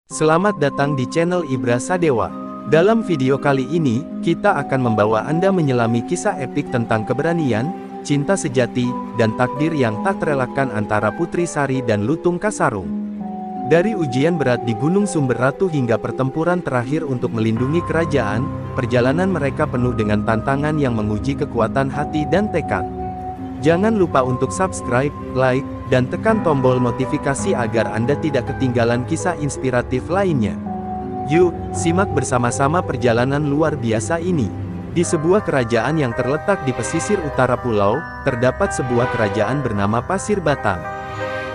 Selamat datang di channel Ibra Sadewa. Dalam video kali ini, kita akan membawa Anda menyelami kisah epik tentang keberanian, cinta sejati, dan takdir yang tak terelakkan antara Putri Sari dan Lutung Kasarung. Dari ujian berat di Gunung Sumber Ratu hingga pertempuran terakhir untuk melindungi kerajaan, perjalanan mereka penuh dengan tantangan yang menguji kekuatan hati dan tekad. Jangan lupa untuk subscribe, like, dan tekan tombol notifikasi agar Anda tidak ketinggalan kisah inspiratif lainnya. Yuk, simak bersama-sama perjalanan luar biasa ini. Di sebuah kerajaan yang terletak di pesisir utara pulau, terdapat sebuah kerajaan bernama Pasir Batang.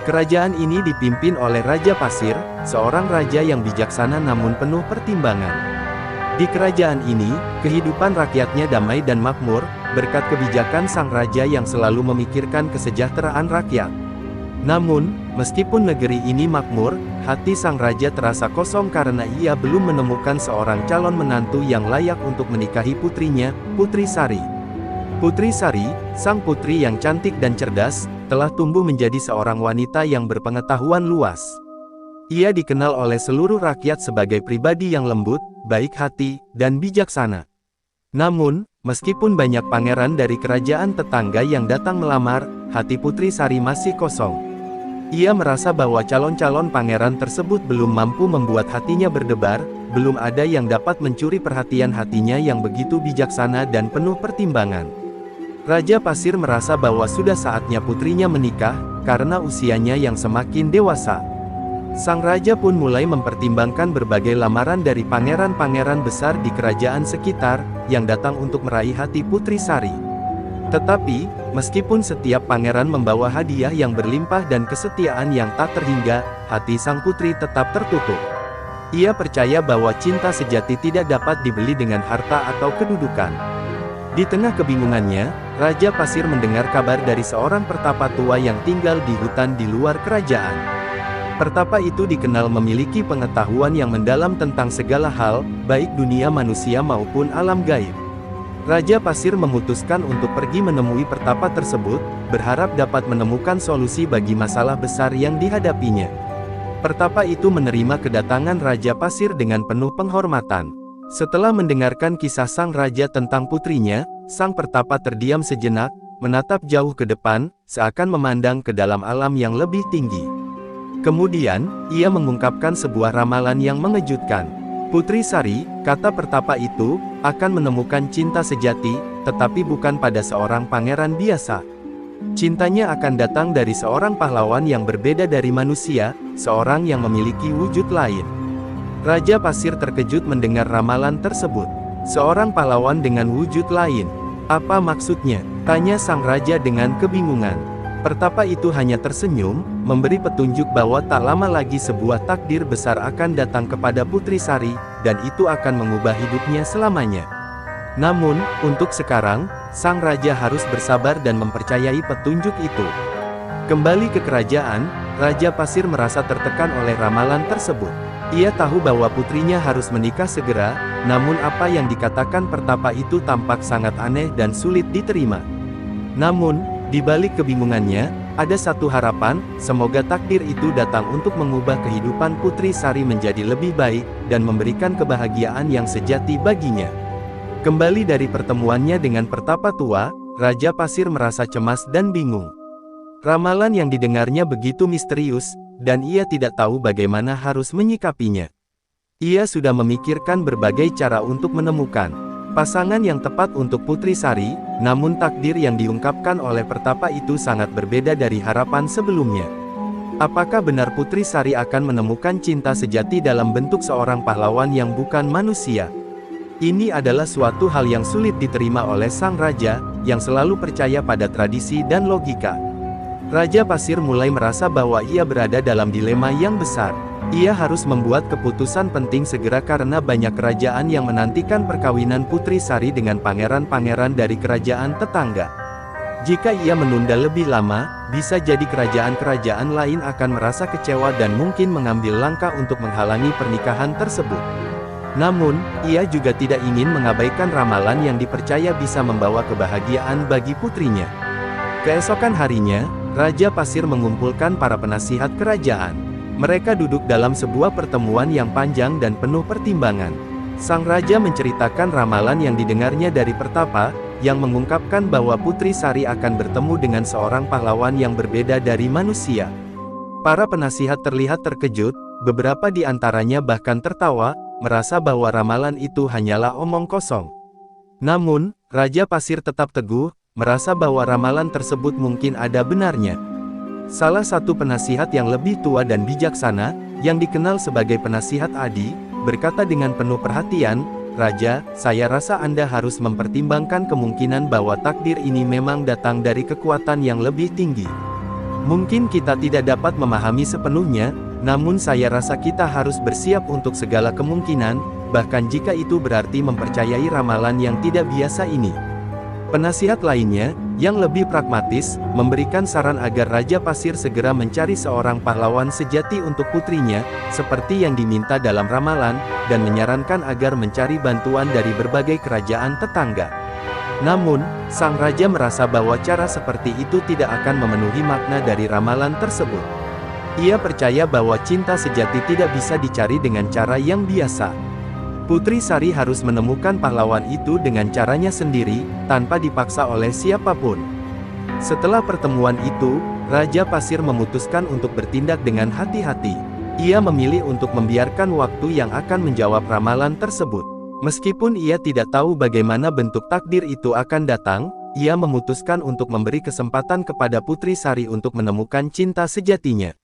Kerajaan ini dipimpin oleh Raja Pasir, seorang raja yang bijaksana namun penuh pertimbangan. Di kerajaan ini, kehidupan rakyatnya damai dan makmur, berkat kebijakan sang raja yang selalu memikirkan kesejahteraan rakyat. Namun, meskipun negeri ini makmur, hati sang raja terasa kosong karena ia belum menemukan seorang calon menantu yang layak untuk menikahi putrinya, Putri Sari. Putri Sari, sang putri yang cantik dan cerdas, telah tumbuh menjadi seorang wanita yang berpengetahuan luas. Ia dikenal oleh seluruh rakyat sebagai pribadi yang lembut, baik hati, dan bijaksana. Namun, meskipun banyak pangeran dari kerajaan tetangga yang datang melamar, hati Putri Sari masih kosong. Ia merasa bahwa calon-calon pangeran tersebut belum mampu membuat hatinya berdebar, belum ada yang dapat mencuri perhatian hatinya yang begitu bijaksana dan penuh pertimbangan. Raja Pasir merasa bahwa sudah saatnya putrinya menikah, karena usianya yang semakin dewasa. Sang raja pun mulai mempertimbangkan berbagai lamaran dari pangeran-pangeran besar di kerajaan sekitar, yang datang untuk meraih hati Putri Sari. Tetapi, meskipun setiap pangeran membawa hadiah yang berlimpah dan kesetiaan yang tak terhingga, hati sang putri tetap tertutup. Ia percaya bahwa cinta sejati tidak dapat dibeli dengan harta atau kedudukan. Di tengah kebingungannya, Raja Pasir mendengar kabar dari seorang pertapa tua yang tinggal di hutan di luar kerajaan. Pertapa itu dikenal memiliki pengetahuan yang mendalam tentang segala hal, baik dunia manusia maupun alam gaib. Raja Pasir memutuskan untuk pergi menemui pertapa tersebut, berharap dapat menemukan solusi bagi masalah besar yang dihadapinya. Pertapa itu menerima kedatangan Raja Pasir dengan penuh penghormatan. Setelah mendengarkan kisah sang raja tentang putrinya, sang pertapa terdiam sejenak, menatap jauh ke depan, seakan memandang ke dalam alam yang lebih tinggi. Kemudian, ia mengungkapkan sebuah ramalan yang mengejutkan. Putri Sari, kata pertapa itu, akan menemukan cinta sejati, tetapi bukan pada seorang pangeran biasa. Cintanya akan datang dari seorang pahlawan yang berbeda dari manusia, seorang yang memiliki wujud lain. Raja Pasir terkejut mendengar ramalan tersebut. Seorang pahlawan dengan wujud lain. Apa maksudnya? Tanya sang raja dengan kebingungan. Pertapa itu hanya tersenyum, memberi petunjuk bahwa tak lama lagi sebuah takdir besar akan datang kepada Putri Sari, dan itu akan mengubah hidupnya selamanya. Namun, untuk sekarang, sang raja harus bersabar dan mempercayai petunjuk itu. Kembali ke kerajaan, Raja Pasir merasa tertekan oleh ramalan tersebut. Ia tahu bahwa putrinya harus menikah segera, namun apa yang dikatakan pertapa itu tampak sangat aneh dan sulit diterima. Namun, di balik kebingungannya, ada satu harapan, semoga takdir itu datang untuk mengubah kehidupan Putri Sari menjadi lebih baik, dan memberikan kebahagiaan yang sejati baginya. Kembali dari pertemuannya dengan pertapa tua, Raja Pasir merasa cemas dan bingung. Ramalan yang didengarnya begitu misterius, dan ia tidak tahu bagaimana harus menyikapinya. Ia sudah memikirkan berbagai cara untuk menemukan pasangan yang tepat untuk Putri Sari, namun takdir yang diungkapkan oleh pertapa itu sangat berbeda dari harapan sebelumnya. Apakah benar Putri Sari akan menemukan cinta sejati dalam bentuk seorang pahlawan yang bukan manusia? Ini adalah suatu hal yang sulit diterima oleh sang raja, yang selalu percaya pada tradisi dan logika. Raja Pasir mulai merasa bahwa ia berada dalam dilema yang besar. Ia harus membuat keputusan penting segera karena banyak kerajaan yang menantikan perkawinan Putri Sari dengan pangeran-pangeran dari kerajaan tetangga. Jika ia menunda lebih lama, bisa jadi kerajaan-kerajaan lain akan merasa kecewa dan mungkin mengambil langkah untuk menghalangi pernikahan tersebut. Namun, ia juga tidak ingin mengabaikan ramalan yang dipercaya bisa membawa kebahagiaan bagi putrinya. Keesokan harinya, Raja Pasir mengumpulkan para penasihat kerajaan. Mereka duduk dalam sebuah pertemuan yang panjang dan penuh pertimbangan. Sang raja menceritakan ramalan yang didengarnya dari Pertapa, yang mengungkapkan bahwa Putri Sari akan bertemu dengan seorang pahlawan yang berbeda dari manusia. Para penasihat terlihat terkejut, beberapa di antaranya bahkan tertawa, merasa bahwa ramalan itu hanyalah omong kosong. Namun, Raja Pasir tetap teguh, merasa bahwa ramalan tersebut mungkin ada benarnya. Salah satu penasihat yang lebih tua dan bijaksana, yang dikenal sebagai penasihat Adi, berkata dengan penuh perhatian, "Raja, saya rasa Anda harus mempertimbangkan kemungkinan bahwa takdir ini memang datang dari kekuatan yang lebih tinggi. Mungkin kita tidak dapat memahami sepenuhnya, namun saya rasa kita harus bersiap untuk segala kemungkinan, bahkan jika itu berarti mempercayai ramalan yang tidak biasa ini." Penasihat lainnya, yang lebih pragmatis, memberikan saran agar Raja Pasir segera mencari seorang pahlawan sejati untuk putrinya, seperti yang diminta dalam ramalan, dan menyarankan agar mencari bantuan dari berbagai kerajaan tetangga. Namun, sang raja merasa bahwa cara seperti itu tidak akan memenuhi makna dari ramalan tersebut. Ia percaya bahwa cinta sejati tidak bisa dicari dengan cara yang biasa. Putri Sari harus menemukan pahlawan itu dengan caranya sendiri, tanpa dipaksa oleh siapapun. Setelah pertemuan itu, Raja Pasir memutuskan untuk bertindak dengan hati-hati. Ia memilih untuk membiarkan waktu yang akan menjawab ramalan tersebut. Meskipun ia tidak tahu bagaimana bentuk takdir itu akan datang, ia memutuskan untuk memberi kesempatan kepada Putri Sari untuk menemukan cinta sejatinya.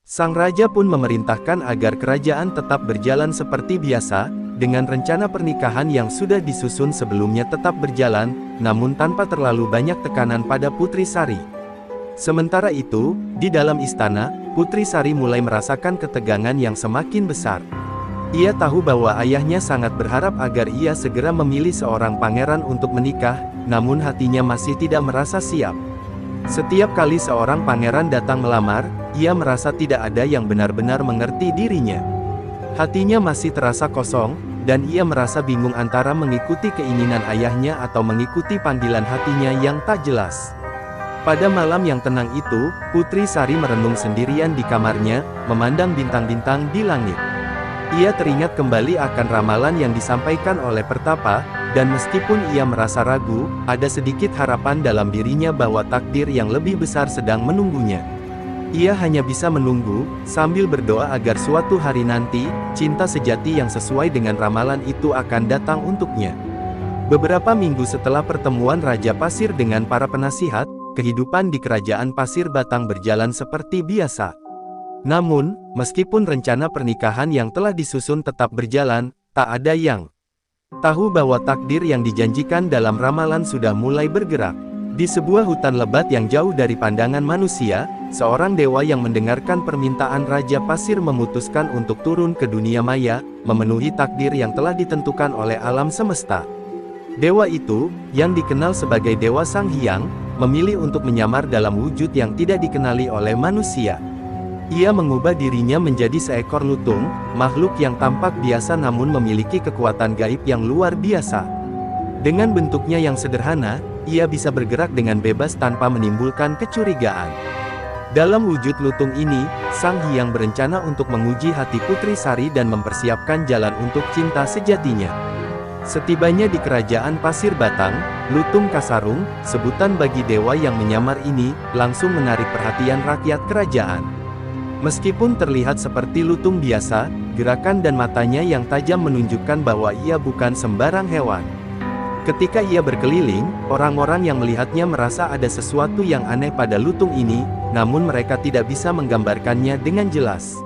Sang raja pun memerintahkan agar kerajaan tetap berjalan seperti biasa, dengan rencana pernikahan yang sudah disusun sebelumnya tetap berjalan, namun tanpa terlalu banyak tekanan pada Putri Sari. Sementara itu, di dalam istana, Putri Sari mulai merasakan ketegangan yang semakin besar. Ia tahu bahwa ayahnya sangat berharap agar ia segera memilih seorang pangeran untuk menikah, namun hatinya masih tidak merasa siap. Setiap kali seorang pangeran datang melamar, ia merasa tidak ada yang benar-benar mengerti dirinya. Hatinya masih terasa kosong, dan ia merasa bingung antara mengikuti keinginan ayahnya atau mengikuti panggilan hatinya yang tak jelas. Pada malam yang tenang itu, Putri Sari merenung sendirian di kamarnya, memandang bintang-bintang di langit. Ia teringat kembali akan ramalan yang disampaikan oleh Pertapa, dan meskipun ia merasa ragu, ada sedikit harapan dalam dirinya bahwa takdir yang lebih besar sedang menunggunya. Ia hanya bisa menunggu, sambil berdoa agar suatu hari nanti, cinta sejati yang sesuai dengan ramalan itu akan datang untuknya. Beberapa minggu setelah pertemuan Raja Pasir dengan para penasihat, kehidupan di Kerajaan Pasir Batang berjalan seperti biasa. Namun, meskipun rencana pernikahan yang telah disusun tetap berjalan, tak ada yang tahu bahwa takdir yang dijanjikan dalam ramalan sudah mulai bergerak. Di sebuah hutan lebat yang jauh dari pandangan manusia, seorang dewa yang mendengarkan permintaan Raja Pasir memutuskan untuk turun ke dunia maya, memenuhi takdir yang telah ditentukan oleh alam semesta. Dewa itu, yang dikenal sebagai Dewa Sang Hyang, memilih untuk menyamar dalam wujud yang tidak dikenali oleh manusia. Ia mengubah dirinya menjadi seekor lutung, makhluk yang tampak biasa namun memiliki kekuatan gaib yang luar biasa. Dengan bentuknya yang sederhana, ia bisa bergerak dengan bebas tanpa menimbulkan kecurigaan. Dalam wujud lutung ini, Sang Hyang berencana untuk menguji hati Putri Sari dan mempersiapkan jalan untuk cinta sejatinya. Setibanya di Kerajaan Pasir Batang, Lutung Kasarung, sebutan bagi dewa yang menyamar ini, langsung menarik perhatian rakyat kerajaan. Meskipun terlihat seperti lutung biasa, gerakan dan matanya yang tajam menunjukkan bahwa ia bukan sembarang hewan. Ketika ia berkeliling, orang-orang yang melihatnya merasa ada sesuatu yang aneh pada lutung ini, namun mereka tidak bisa menggambarkannya dengan jelas.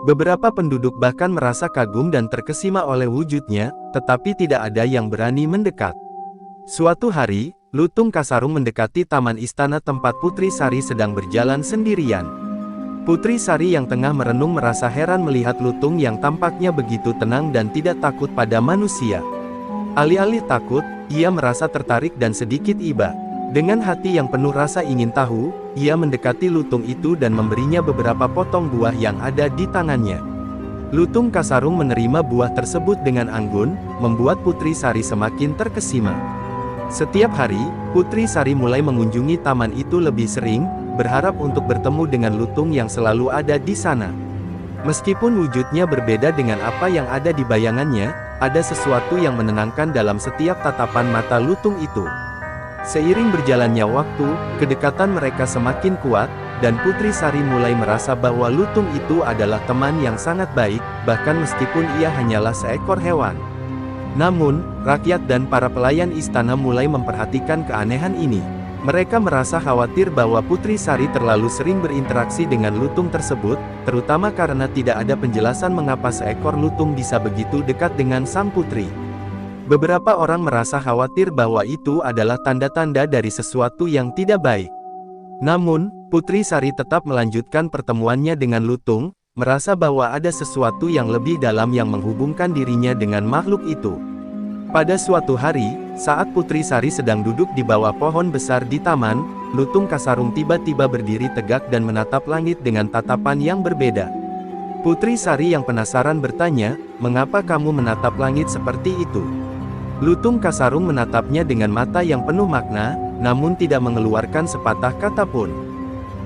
Beberapa penduduk bahkan merasa kagum dan terkesima oleh wujudnya, tetapi tidak ada yang berani mendekat. Suatu hari, Lutung Kasarung mendekati taman istana tempat Putri Sari sedang berjalan sendirian. Putri Sari yang tengah merenung merasa heran melihat lutung yang tampaknya begitu tenang dan tidak takut pada manusia. Alih-alih takut, ia merasa tertarik dan sedikit iba. Dengan hati yang penuh rasa ingin tahu, ia mendekati lutung itu dan memberinya beberapa potong buah yang ada di tangannya. Lutung Kasarung menerima buah tersebut dengan anggun, membuat Putri Sari semakin terkesima. Setiap hari, Putri Sari mulai mengunjungi taman itu lebih sering, berharap untuk bertemu dengan lutung yang selalu ada di sana. Meskipun wujudnya berbeda dengan apa yang ada di bayangannya, ada sesuatu yang menenangkan dalam setiap tatapan mata Lutung itu. Seiring berjalannya waktu, kedekatan mereka semakin kuat, dan Putri Sari mulai merasa bahwa Lutung itu adalah teman yang sangat baik, bahkan meskipun ia hanyalah seekor hewan. Namun, rakyat dan para pelayan istana mulai memperhatikan keanehan ini. Mereka merasa khawatir bahwa Putri Sari terlalu sering berinteraksi dengan lutung tersebut, terutama karena tidak ada penjelasan mengapa seekor lutung bisa begitu dekat dengan sang putri. Beberapa orang merasa khawatir bahwa itu adalah tanda-tanda dari sesuatu yang tidak baik. Namun, Putri Sari tetap melanjutkan pertemuannya dengan lutung, merasa bahwa ada sesuatu yang lebih dalam yang menghubungkan dirinya dengan makhluk itu. Pada suatu hari, saat Putri Sari sedang duduk di bawah pohon besar di taman, Lutung Kasarung tiba-tiba berdiri tegak dan menatap langit dengan tatapan yang berbeda. Putri Sari yang penasaran bertanya, "Mengapa kamu menatap langit seperti itu?" Lutung Kasarung menatapnya dengan mata yang penuh makna, namun tidak mengeluarkan sepatah kata pun.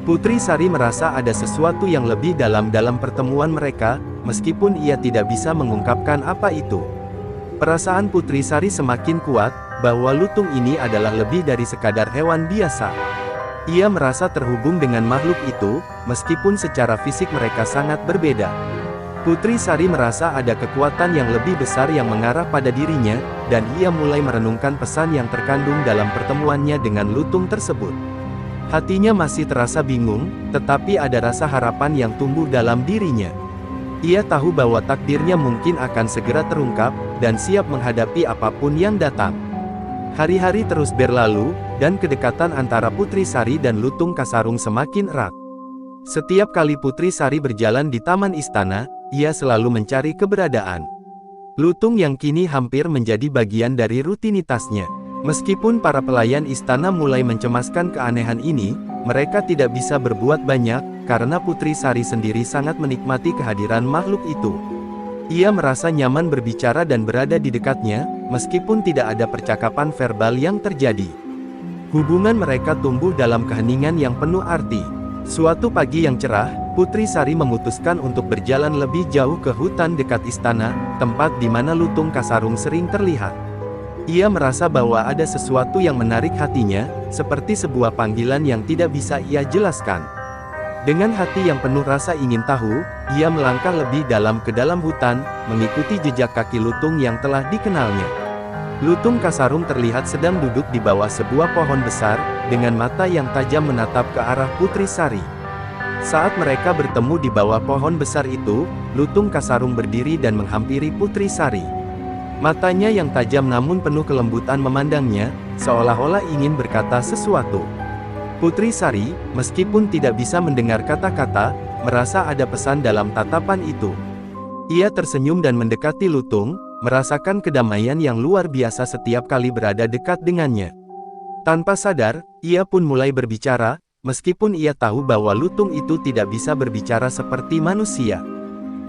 Putri Sari merasa ada sesuatu yang lebih dalam pertemuan mereka, meskipun ia tidak bisa mengungkapkan apa itu. Perasaan Putri Sari semakin kuat, bahwa lutung ini adalah lebih dari sekadar hewan biasa. Ia merasa terhubung dengan makhluk itu, meskipun secara fisik mereka sangat berbeda. Putri Sari merasa ada kekuatan yang lebih besar yang mengarah pada dirinya, dan ia mulai merenungkan pesan yang terkandung dalam pertemuannya dengan lutung tersebut. Hatinya masih terasa bingung, tetapi ada rasa harapan yang tumbuh dalam dirinya. Ia tahu bahwa takdirnya mungkin akan segera terungkap, dan siap menghadapi apapun yang datang. Hari-hari terus berlalu, dan kedekatan antara Putri Sari dan Lutung Kasarung semakin erat. Setiap kali Putri Sari berjalan di taman istana, ia selalu mencari keberadaan Lutung yang kini hampir menjadi bagian dari rutinitasnya. Meskipun para pelayan istana mulai mencemaskan keanehan ini, mereka tidak bisa berbuat banyak, karena Putri Sari sendiri sangat menikmati kehadiran makhluk itu. Ia merasa nyaman berbicara dan berada di dekatnya, meskipun tidak ada percakapan verbal yang terjadi. Hubungan mereka tumbuh dalam keheningan yang penuh arti. Suatu pagi yang cerah, Putri Sari memutuskan untuk berjalan lebih jauh ke hutan dekat istana, tempat di mana Lutung Kasarung sering terlihat. Ia merasa bahwa ada sesuatu yang menarik hatinya, seperti sebuah panggilan yang tidak bisa ia jelaskan. Dengan hati yang penuh rasa ingin tahu, ia melangkah lebih dalam ke dalam hutan, mengikuti jejak kaki lutung yang telah dikenalnya. Lutung Kasarung terlihat sedang duduk di bawah sebuah pohon besar, dengan mata yang tajam menatap ke arah Putri Sari. Saat mereka bertemu di bawah pohon besar itu, Lutung Kasarung berdiri dan menghampiri Putri Sari. Matanya yang tajam namun penuh kelembutan memandangnya, seolah-olah ingin berkata sesuatu. Putri Sari, meskipun tidak bisa mendengar kata-kata, merasa ada pesan dalam tatapan itu. Ia tersenyum dan mendekati Lutung, merasakan kedamaian yang luar biasa setiap kali berada dekat dengannya. Tanpa sadar, ia pun mulai berbicara, meskipun ia tahu bahwa lutung itu tidak bisa berbicara seperti manusia.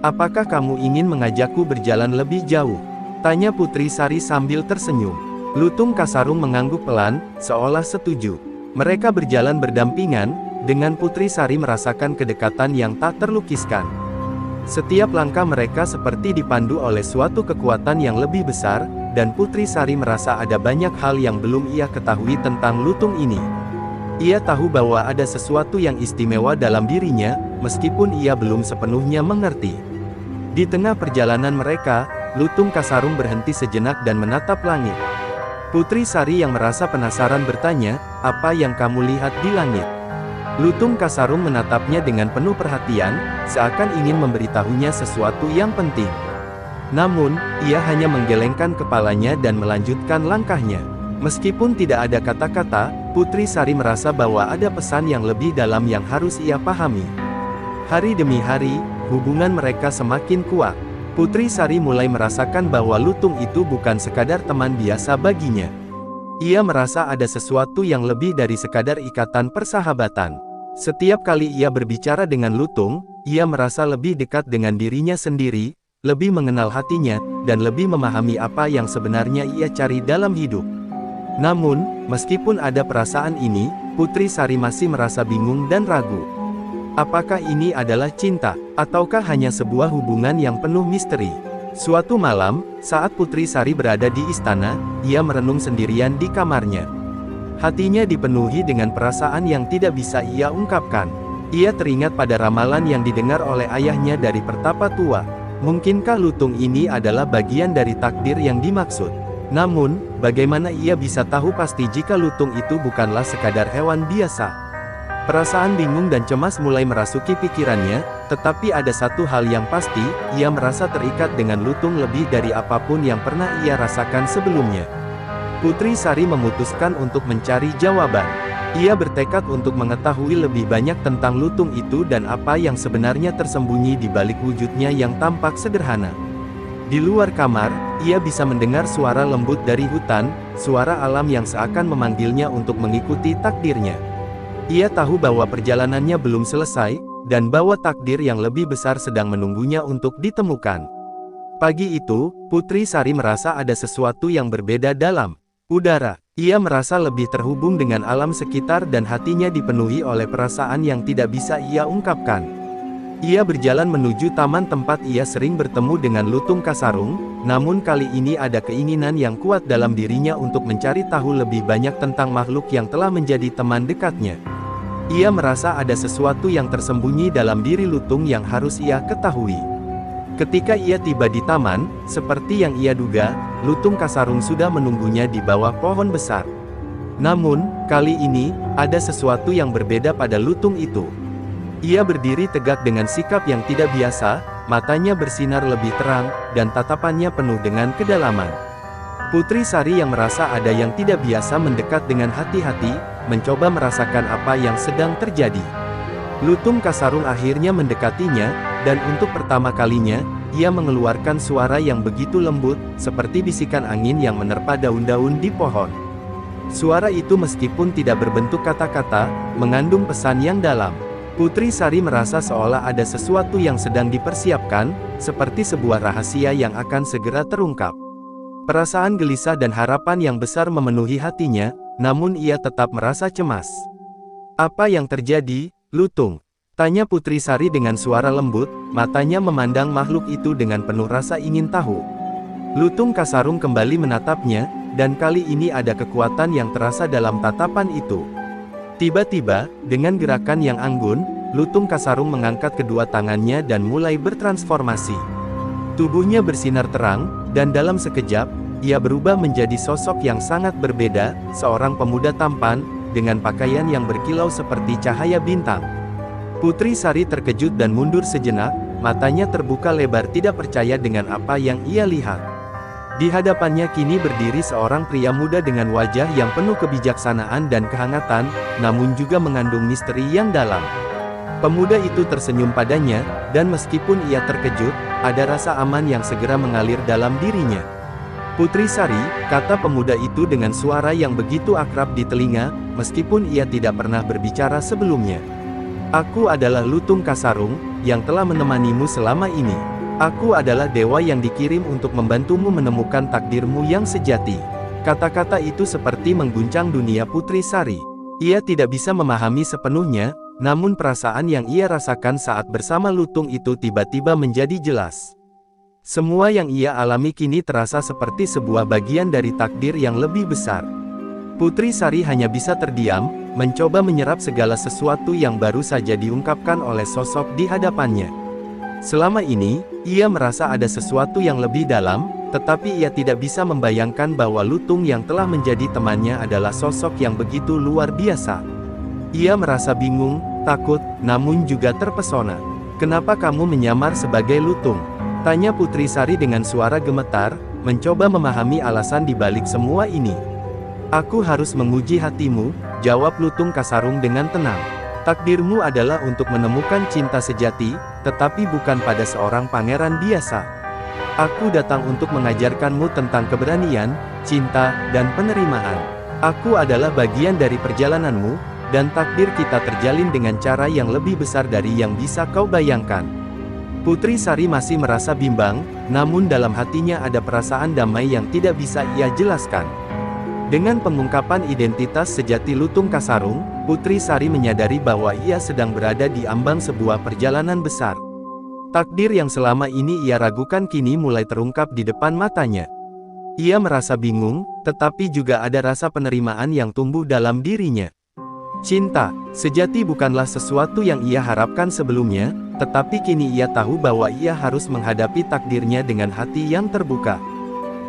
"Apakah kamu ingin mengajakku berjalan lebih jauh?" tanya Putri Sari sambil tersenyum. Lutung Kasarung mengangguk pelan, seolah setuju. Mereka berjalan berdampingan, dengan Putri Sari merasakan kedekatan yang tak terlukiskan. Setiap langkah mereka seperti dipandu oleh suatu kekuatan yang lebih besar, dan Putri Sari merasa ada banyak hal yang belum ia ketahui tentang lutung ini. Ia tahu bahwa ada sesuatu yang istimewa dalam dirinya, meskipun ia belum sepenuhnya mengerti. Di tengah perjalanan mereka, Lutung Kasarung berhenti sejenak dan menatap langit. Putri Sari yang merasa penasaran bertanya, "Apa yang kamu lihat di langit?" Lutung Kasarung menatapnya dengan penuh perhatian, seakan ingin memberitahunya sesuatu yang penting. Namun, ia hanya menggelengkan kepalanya dan melanjutkan langkahnya. Meskipun tidak ada kata-kata, Putri Sari merasa bahwa ada pesan yang lebih dalam yang harus ia pahami. Hari demi hari, hubungan mereka semakin kuat. Putri Sari mulai merasakan bahwa lutung itu bukan sekadar teman biasa baginya. Ia merasa ada sesuatu yang lebih dari sekadar ikatan persahabatan. Setiap kali ia berbicara dengan lutung, ia merasa lebih dekat dengan dirinya sendiri, lebih mengenal hatinya, dan lebih memahami apa yang sebenarnya ia cari dalam hidup. Namun, meskipun ada perasaan ini, Putri Sari masih merasa bingung dan ragu. Apakah ini adalah cinta, ataukah hanya sebuah hubungan yang penuh misteri? Suatu malam, saat Putri Sari berada di istana, ia merenung sendirian di kamarnya. Hatinya dipenuhi dengan perasaan yang tidak bisa ia ungkapkan. Ia teringat pada ramalan yang didengar oleh ayahnya dari Pertapa Tua. Mungkinkah lutung ini adalah bagian dari takdir yang dimaksud? Namun, bagaimana ia bisa tahu pasti jika lutung itu bukanlah sekadar hewan biasa? Perasaan bingung dan cemas mulai merasuki pikirannya, tetapi ada satu hal yang pasti, ia merasa terikat dengan lutung lebih dari apapun yang pernah ia rasakan sebelumnya. Putri Sari memutuskan untuk mencari jawaban. Ia bertekad untuk mengetahui lebih banyak tentang lutung itu dan apa yang sebenarnya tersembunyi di balik wujudnya yang tampak sederhana. Di luar kamar, ia bisa mendengar suara lembut dari hutan, suara alam yang seakan memanggilnya untuk mengikuti takdirnya. Ia tahu bahwa perjalanannya belum selesai, dan bahwa takdir yang lebih besar sedang menunggunya untuk ditemukan. Pagi itu, Putri Sari merasa ada sesuatu yang berbeda dalam udara. Ia merasa lebih terhubung dengan alam sekitar dan hatinya dipenuhi oleh perasaan yang tidak bisa ia ungkapkan. Ia berjalan menuju taman tempat ia sering bertemu dengan lutung Kasarung, namun kali ini ada keinginan yang kuat dalam dirinya untuk mencari tahu lebih banyak tentang makhluk yang telah menjadi teman dekatnya. Ia merasa ada sesuatu yang tersembunyi dalam diri lutung yang harus ia ketahui. Ketika ia tiba di taman, seperti yang ia duga, lutung Kasarung sudah menunggunya di bawah pohon besar. Namun, kali ini, ada sesuatu yang berbeda pada lutung itu. Ia berdiri tegak dengan sikap yang tidak biasa, matanya bersinar lebih terang, dan tatapannya penuh dengan kedalaman. Putri Sari yang merasa ada yang tidak biasa mendekat dengan hati-hati, mencoba merasakan apa yang sedang terjadi. Lutung Kasarung akhirnya mendekatinya, dan untuk pertama kalinya, ia mengeluarkan suara yang begitu lembut, seperti bisikan angin yang menerpa daun-daun di pohon. Suara itu meskipun tidak berbentuk kata-kata, mengandung pesan yang dalam. Putri Sari merasa seolah ada sesuatu yang sedang dipersiapkan, seperti sebuah rahasia yang akan segera terungkap. Perasaan gelisah dan harapan yang besar memenuhi hatinya, namun ia tetap merasa cemas. "Apa yang terjadi, lutung?" tanya Putri Sari dengan suara lembut, matanya memandang makhluk itu dengan penuh rasa ingin tahu. Lutung Kasarung kembali menatapnya, dan kali ini ada kekuatan yang terasa dalam tatapan itu. Tiba-tiba, dengan gerakan yang anggun, lutung Kasarung mengangkat kedua tangannya dan mulai bertransformasi. Tubuhnya bersinar terang, dan dalam sekejap, ia berubah menjadi sosok yang sangat berbeda, seorang pemuda tampan, dengan pakaian yang berkilau seperti cahaya bintang. Putri Sari terkejut dan mundur sejenak, matanya terbuka lebar tidak percaya dengan apa yang ia lihat. Di hadapannya kini berdiri seorang pria muda dengan wajah yang penuh kebijaksanaan dan kehangatan, namun juga mengandung misteri yang dalam. Pemuda itu tersenyum padanya, dan meskipun ia terkejut, ada rasa aman yang segera mengalir dalam dirinya. "Putri Sari," kata pemuda itu dengan suara yang begitu akrab di telinga, meskipun ia tidak pernah berbicara sebelumnya. "Aku adalah lutung Kasarung, yang telah menemanimu selama ini. Aku adalah dewa yang dikirim untuk membantumu menemukan takdirmu yang sejati." Kata-kata itu seperti mengguncang dunia Putri Sari. Ia tidak bisa memahami sepenuhnya, namun perasaan yang ia rasakan saat bersama lutung itu tiba-tiba menjadi jelas. Semua yang ia alami kini terasa seperti sebuah bagian dari takdir yang lebih besar. Putri Sari hanya bisa terdiam, mencoba menyerap segala sesuatu yang baru saja diungkapkan oleh sosok di hadapannya. Selama ini, ia merasa ada sesuatu yang lebih dalam, tetapi ia tidak bisa membayangkan bahwa lutung yang telah menjadi temannya adalah sosok yang begitu luar biasa. Ia merasa bingung, takut, namun juga terpesona. "Kenapa kamu menyamar sebagai lutung?" tanya Putri Sari dengan suara gemetar, mencoba memahami alasan di balik semua ini. "Aku harus menguji hatimu," jawab lutung Kasarung dengan tenang. "Takdirmu adalah untuk menemukan cinta sejati, tetapi bukan pada seorang pangeran biasa. Aku datang untuk mengajarkanmu tentang keberanian, cinta, dan penerimaan. Aku adalah bagian dari perjalananmu, dan takdir kita terjalin dengan cara yang lebih besar dari yang bisa kau bayangkan." Putri Sari masih merasa bimbang, namun dalam hatinya ada perasaan damai yang tidak bisa ia jelaskan. Dengan pengungkapan identitas sejati Lutung Kasarung, Putri Sari menyadari bahwa ia sedang berada di ambang sebuah perjalanan besar. Takdir yang selama ini ia ragukan kini mulai terungkap di depan matanya. Ia merasa bingung, tetapi juga ada rasa penerimaan yang tumbuh dalam dirinya. Cinta sejati bukanlah sesuatu yang ia harapkan sebelumnya, tetapi kini ia tahu bahwa ia harus menghadapi takdirnya dengan hati yang terbuka.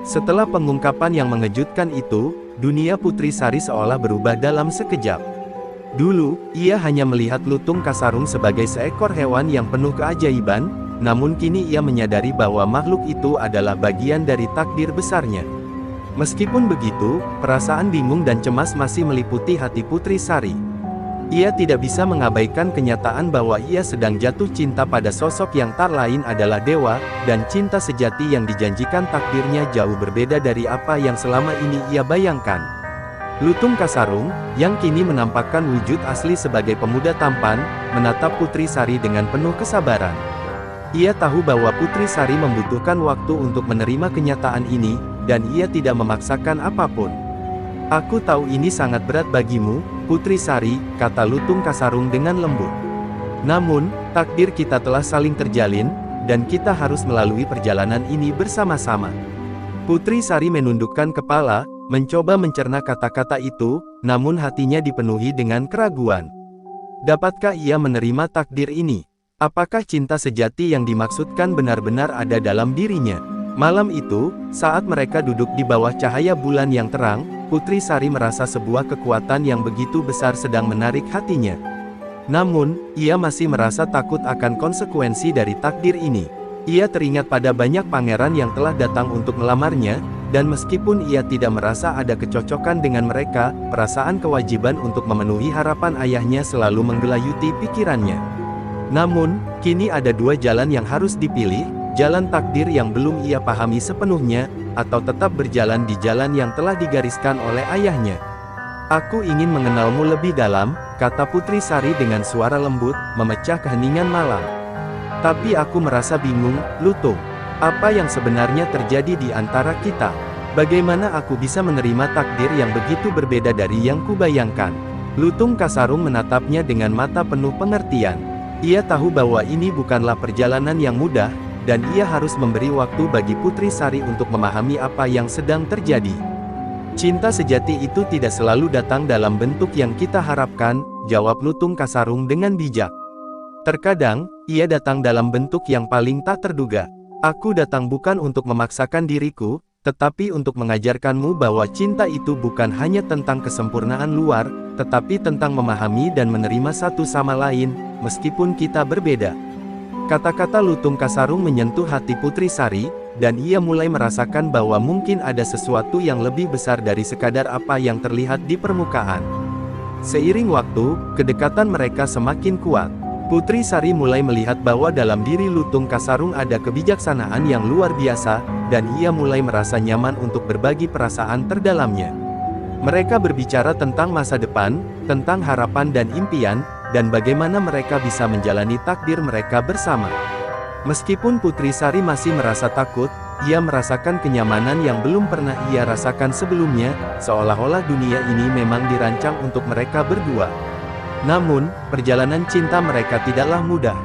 Setelah pengungkapan yang mengejutkan itu, dunia Putri Sari seolah berubah dalam sekejap. Dulu, ia hanya melihat Lutung Kasarung sebagai seekor hewan yang penuh keajaiban, namun kini ia menyadari bahwa makhluk itu adalah bagian dari takdir besarnya. Meskipun begitu, perasaan bingung dan cemas masih meliputi hati Putri Sari. Ia tidak bisa mengabaikan kenyataan bahwa ia sedang jatuh cinta pada sosok yang tak lain adalah dewa, dan cinta sejati yang dijanjikan takdirnya jauh berbeda dari apa yang selama ini ia bayangkan. Lutung Kasarung, yang kini menampakkan wujud asli sebagai pemuda tampan, menatap Putri Sari dengan penuh kesabaran. Ia tahu bahwa Putri Sari membutuhkan waktu untuk menerima kenyataan ini, dan ia tidak memaksakan apapun. "Aku tahu ini sangat berat bagimu, Putri Sari," kata Lutung Kasarung dengan lembut. "Namun, takdir kita telah saling terjalin, dan kita harus melalui perjalanan ini bersama-sama." Putri Sari menundukkan kepala, mencoba mencerna kata-kata itu, namun hatinya dipenuhi dengan keraguan. Dapatkah ia menerima takdir ini? Apakah cinta sejati yang dimaksudkan benar-benar ada dalam dirinya? Malam itu, saat mereka duduk di bawah cahaya bulan yang terang, Putri Sari merasa sebuah kekuatan yang begitu besar sedang menarik hatinya. Namun, ia masih merasa takut akan konsekuensi dari takdir ini. Ia teringat pada banyak pangeran yang telah datang untuk melamarnya, dan meskipun ia tidak merasa ada kecocokan dengan mereka, perasaan kewajiban untuk memenuhi harapan ayahnya selalu menggelayuti pikirannya. Namun, kini ada dua jalan yang harus dipilih, jalan takdir yang belum ia pahami sepenuhnya, atau tetap berjalan di jalan yang telah digariskan oleh ayahnya. "Aku ingin mengenalmu lebih dalam," kata Putri Sari dengan suara lembut, memecah keheningan malam. "Tapi aku merasa bingung, Lutung. Apa yang sebenarnya terjadi di antara kita? Bagaimana aku bisa menerima takdir yang begitu berbeda dari yang kubayangkan?" Lutung Kasarung menatapnya dengan mata penuh pengertian. Ia tahu bahwa ini bukanlah perjalanan yang mudah, dan ia harus memberi waktu bagi Putri Sari untuk memahami apa yang sedang terjadi. "Cinta sejati itu tidak selalu datang dalam bentuk yang kita harapkan," jawab Lutung Kasarung dengan bijak. "Terkadang, ia datang dalam bentuk yang paling tak terduga. Aku datang bukan untuk memaksakan diriku, tetapi untuk mengajarkanmu bahwa cinta itu bukan hanya tentang kesempurnaan luar, tetapi tentang memahami dan menerima satu sama lain, meskipun kita berbeda." Kata-kata Lutung Kasarung menyentuh hati Putri Sari, dan ia mulai merasakan bahwa mungkin ada sesuatu yang lebih besar dari sekadar apa yang terlihat di permukaan. Seiring waktu, kedekatan mereka semakin kuat. Putri Sari mulai melihat bahwa dalam diri Lutung Kasarung ada kebijaksanaan yang luar biasa, dan ia mulai merasa nyaman untuk berbagi perasaan terdalamnya. Mereka berbicara tentang masa depan, tentang harapan dan impian, dan bagaimana mereka bisa menjalani takdir mereka bersama. Meskipun Putri Sari masih merasa takut, ia merasakan kenyamanan yang belum pernah ia rasakan sebelumnya, seolah-olah dunia ini memang dirancang untuk mereka berdua. Namun, perjalanan cinta mereka tidaklah mudah.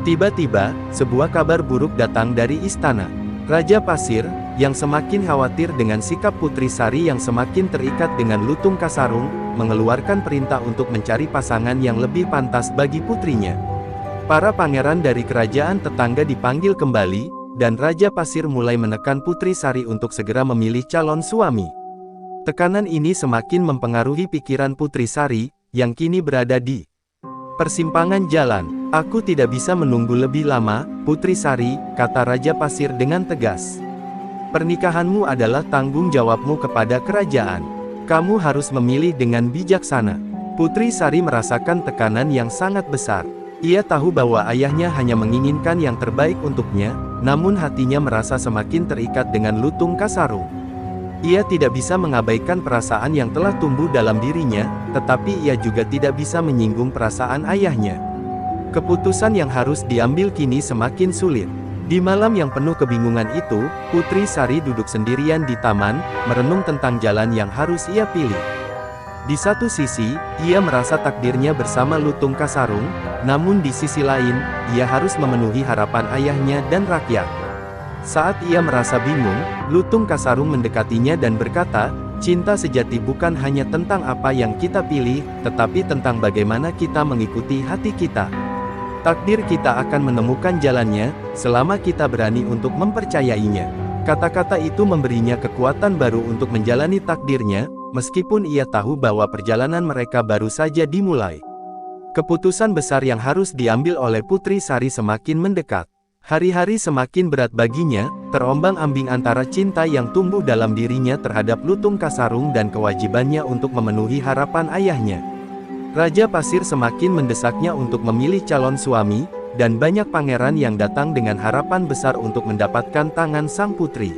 Tiba-tiba, sebuah kabar buruk datang dari istana. Raja Pasir, yang semakin khawatir dengan sikap Putri Sari yang semakin terikat dengan Lutung Kasarung, mengeluarkan perintah untuk mencari pasangan yang lebih pantas bagi putrinya. Para pangeran dari kerajaan tetangga dipanggil kembali, dan Raja Pasir mulai menekan Putri Sari untuk segera memilih calon suami. Tekanan ini semakin mempengaruhi pikiran Putri Sari, yang kini berada di persimpangan jalan. "Aku tidak bisa menunggu lebih lama, Putri Sari," kata Raja Pasir dengan tegas. "Pernikahanmu adalah tanggung jawabmu kepada kerajaan. Kamu harus memilih dengan bijaksana." Putri Sari merasakan tekanan yang sangat besar. Ia tahu bahwa ayahnya hanya menginginkan yang terbaik untuknya, namun hatinya merasa semakin terikat dengan Lutung Kasarung. Ia tidak bisa mengabaikan perasaan yang telah tumbuh dalam dirinya, tetapi ia juga tidak bisa menyinggung perasaan ayahnya. Keputusan yang harus diambil kini semakin sulit. Di malam yang penuh kebingungan itu, Putri Sari duduk sendirian di taman, merenung tentang jalan yang harus ia pilih. Di satu sisi, ia merasa takdirnya bersama Lutung Kasarung, namun di sisi lain, ia harus memenuhi harapan ayahnya dan rakyat. Saat ia merasa bingung, Lutung Kasarung mendekatinya dan berkata, "Cinta sejati bukan hanya tentang apa yang kita pilih, tetapi tentang bagaimana kita mengikuti hati kita. Takdir kita akan menemukan jalannya, selama kita berani untuk mempercayainya." Kata-kata itu memberinya kekuatan baru untuk menjalani takdirnya, meskipun ia tahu bahwa perjalanan mereka baru saja dimulai. Keputusan besar yang harus diambil oleh Putri Sari semakin mendekat. Hari-hari semakin berat baginya, terombang-ambing antara cinta yang tumbuh dalam dirinya terhadap Lutung Kasarung dan kewajibannya untuk memenuhi harapan ayahnya. Raja Pasir semakin mendesaknya untuk memilih calon suami, dan banyak pangeran yang datang dengan harapan besar untuk mendapatkan tangan sang putri.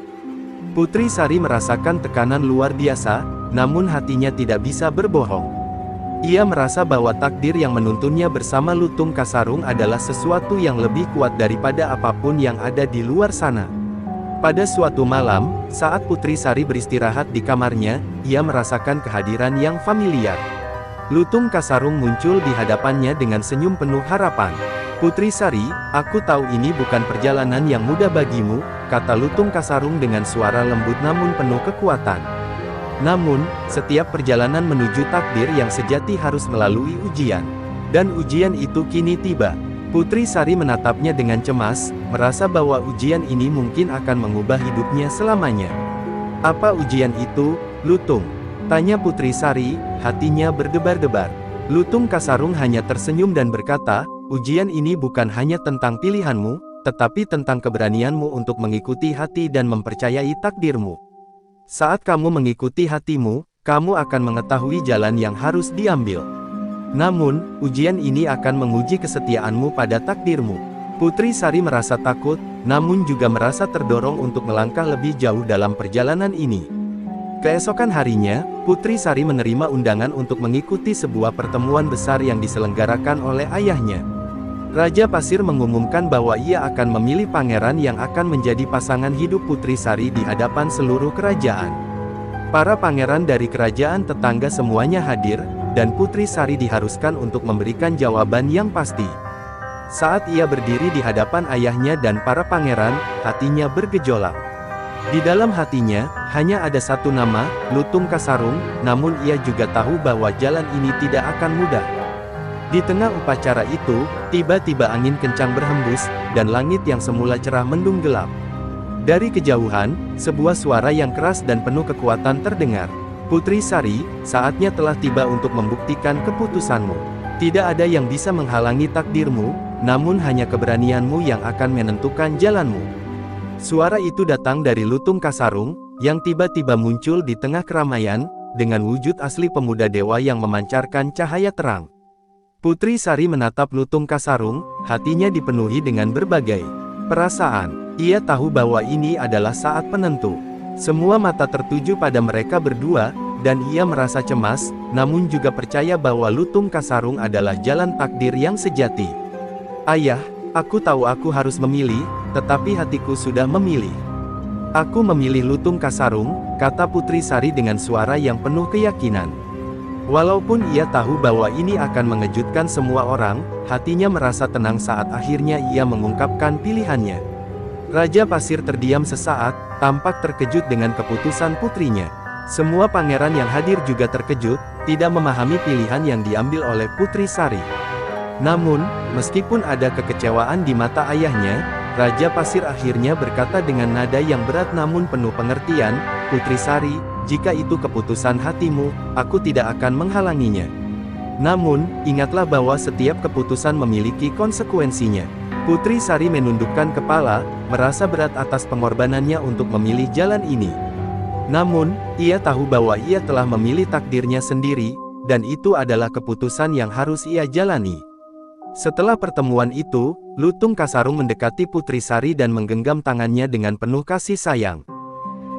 Putri Sari merasakan tekanan luar biasa, namun hatinya tidak bisa berbohong. Ia merasa bahwa takdir yang menuntunnya bersama Lutung Kasarung adalah sesuatu yang lebih kuat daripada apapun yang ada di luar sana. Pada suatu malam, saat Putri Sari beristirahat di kamarnya, ia merasakan kehadiran yang familiar. Lutung Kasarung muncul di hadapannya dengan senyum penuh harapan. "Putri Sari, aku tahu ini bukan perjalanan yang mudah bagimu," kata Lutung Kasarung dengan suara lembut namun penuh kekuatan. "Namun, setiap perjalanan menuju takdir yang sejati harus melalui ujian. Dan ujian itu kini tiba." Putri Sari menatapnya dengan cemas, merasa bahwa ujian ini mungkin akan mengubah hidupnya selamanya. "Apa ujian itu, Lutung?" tanya Putri Sari, hatinya berdebar-debar. Lutung Kasarung hanya tersenyum dan berkata, "Ujian ini bukan hanya tentang pilihanmu, tetapi tentang keberanianmu untuk mengikuti hati dan mempercayai takdirmu. Saat kamu mengikuti hatimu, kamu akan mengetahui jalan yang harus diambil. Namun, ujian ini akan menguji kesetiaanmu pada takdirmu." Putri Sari merasa takut, namun juga merasa terdorong untuk melangkah lebih jauh dalam perjalanan ini. Keesokan harinya, Putri Sari menerima undangan untuk mengikuti sebuah pertemuan besar yang diselenggarakan oleh ayahnya. Raja Pasir mengumumkan bahwa ia akan memilih pangeran yang akan menjadi pasangan hidup Putri Sari di hadapan seluruh kerajaan. Para pangeran dari kerajaan tetangga semuanya hadir, dan Putri Sari diharuskan untuk memberikan jawaban yang pasti. Saat ia berdiri di hadapan ayahnya dan para pangeran, hatinya bergejolak. Di dalam hatinya, hanya ada satu nama, Lutung Kasarung, namun ia juga tahu bahwa jalan ini tidak akan mudah. Di tengah upacara itu, tiba-tiba angin kencang berhembus, dan langit yang semula cerah mendung gelap. Dari kejauhan, sebuah suara yang keras dan penuh kekuatan terdengar. "Putri Sari, saatnya telah tiba untuk membuktikan keputusanmu. Tidak ada yang bisa menghalangi takdirmu, namun hanya keberanianmu yang akan menentukan jalanmu." Suara itu datang dari Lutung Kasarung, yang tiba-tiba muncul di tengah keramaian, dengan wujud asli pemuda dewa yang memancarkan cahaya terang. Putri Sari menatap Lutung Kasarung, hatinya dipenuhi dengan berbagai perasaan. Ia tahu bahwa ini adalah saat penentu. Semua mata tertuju pada mereka berdua, dan ia merasa cemas, namun juga percaya bahwa Lutung Kasarung adalah jalan takdir yang sejati. "Ayah, aku tahu aku harus memilih, tetapi hatiku sudah memilih. Aku memilih Lutung Kasarung," kata Putri Sari dengan suara yang penuh keyakinan. Walaupun ia tahu bahwa ini akan mengejutkan semua orang, hatinya merasa tenang saat akhirnya ia mengungkapkan pilihannya. Raja Pasir terdiam sesaat, tampak terkejut dengan keputusan putrinya. Semua pangeran yang hadir juga terkejut, tidak memahami pilihan yang diambil oleh Putri Sari. Namun, meskipun ada kekecewaan di mata ayahnya, Raja Pasir akhirnya berkata dengan nada yang berat namun penuh pengertian, "Putri Sari, jika itu keputusan hatimu, aku tidak akan menghalanginya. Namun, ingatlah bahwa setiap keputusan memiliki konsekuensinya." Putri Sari menundukkan kepala, merasa berat atas pengorbanannya untuk memilih jalan ini. Namun, ia tahu bahwa ia telah memilih takdirnya sendiri, dan itu adalah keputusan yang harus ia jalani. Setelah pertemuan itu, Lutung Kasarung mendekati Putri Sari dan menggenggam tangannya dengan penuh kasih sayang.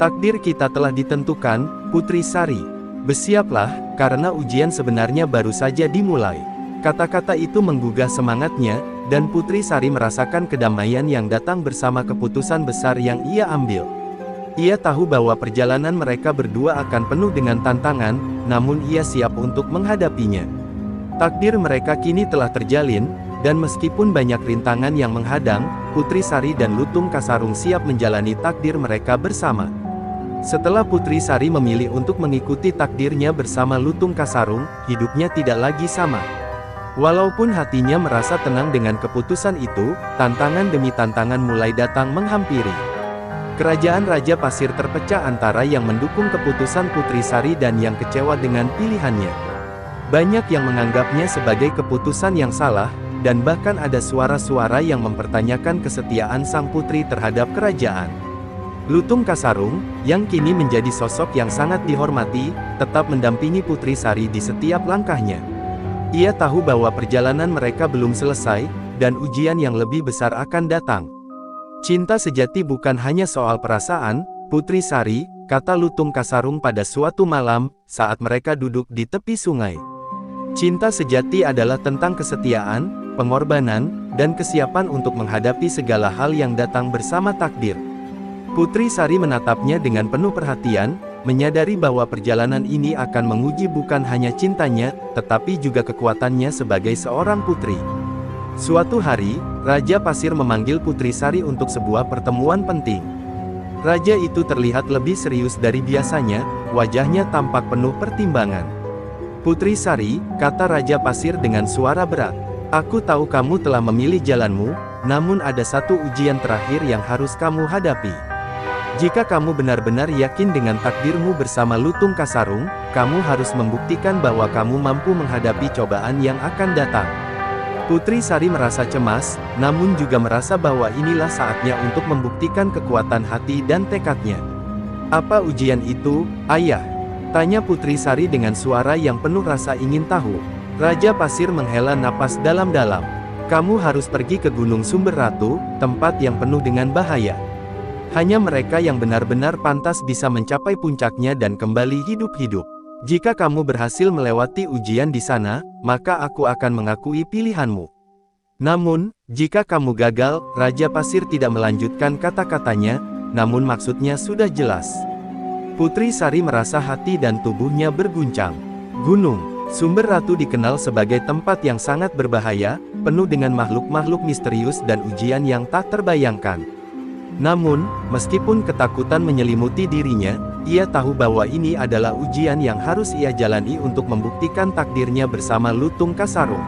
"Takdir kita telah ditentukan, Putri Sari. Bersiaplah, karena ujian sebenarnya baru saja dimulai." Kata-kata itu menggugah semangatnya, dan Putri Sari merasakan kedamaian yang datang bersama keputusan besar yang ia ambil. Ia tahu bahwa perjalanan mereka berdua akan penuh dengan tantangan, namun ia siap untuk menghadapinya. Takdir mereka kini telah terjalin, dan meskipun banyak rintangan yang menghadang, Putri Sari dan Lutung Kasarung siap menjalani takdir mereka bersama. Setelah Putri Sari memilih untuk mengikuti takdirnya bersama Lutung Kasarung, hidupnya tidak lagi sama. Walaupun hatinya merasa tenang dengan keputusan itu, tantangan demi tantangan mulai datang menghampiri. Kerajaan Raja Pasir terpecah antara yang mendukung keputusan Putri Sari dan yang kecewa dengan pilihannya. Banyak yang menganggapnya sebagai keputusan yang salah, dan bahkan ada suara-suara yang mempertanyakan kesetiaan sang putri terhadap kerajaan. Lutung Kasarung, yang kini menjadi sosok yang sangat dihormati, tetap mendampingi Putri Sari di setiap langkahnya. Ia tahu bahwa perjalanan mereka belum selesai, dan ujian yang lebih besar akan datang. Cinta sejati bukan hanya soal perasaan, Putri Sari, kata Lutung Kasarung pada suatu malam, saat mereka duduk di tepi sungai. Cinta sejati adalah tentang kesetiaan, pengorbanan, dan kesiapan untuk menghadapi segala hal yang datang bersama takdir. Putri Sari menatapnya dengan penuh perhatian, menyadari bahwa perjalanan ini akan menguji bukan hanya cintanya, tetapi juga kekuatannya sebagai seorang putri. Suatu hari, Raja Pasir memanggil Putri Sari untuk sebuah pertemuan penting. Raja itu terlihat lebih serius dari biasanya, wajahnya tampak penuh pertimbangan. Putri Sari, kata Raja Pasir dengan suara berat, aku tahu kamu telah memilih jalanmu, namun ada satu ujian terakhir yang harus kamu hadapi. Jika kamu benar-benar yakin dengan takdirmu bersama Lutung Kasarung, kamu harus membuktikan bahwa kamu mampu menghadapi cobaan yang akan datang. Putri Sari merasa cemas, namun juga merasa bahwa inilah saatnya untuk membuktikan kekuatan hati dan tekadnya. Apa ujian itu, Ayah? Tanya Putri Sari dengan suara yang penuh rasa ingin tahu. Raja Pasir menghela napas dalam-dalam. Kamu harus pergi ke Gunung Sumber Ratu, tempat yang penuh dengan bahaya. Hanya mereka yang benar-benar pantas bisa mencapai puncaknya dan kembali hidup-hidup. Jika kamu berhasil melewati ujian di sana, maka aku akan mengakui pilihanmu. Namun, jika kamu gagal, Raja Pasir tidak melanjutkan kata-katanya, namun maksudnya sudah jelas. Putri Sari merasa hati dan tubuhnya berguncang. Gunung Sumber Ratu dikenal sebagai tempat yang sangat berbahaya, penuh dengan makhluk-makhluk misterius dan ujian yang tak terbayangkan. Namun, meskipun ketakutan menyelimuti dirinya, ia tahu bahwa ini adalah ujian yang harus ia jalani untuk membuktikan takdirnya bersama Lutung Kasarung.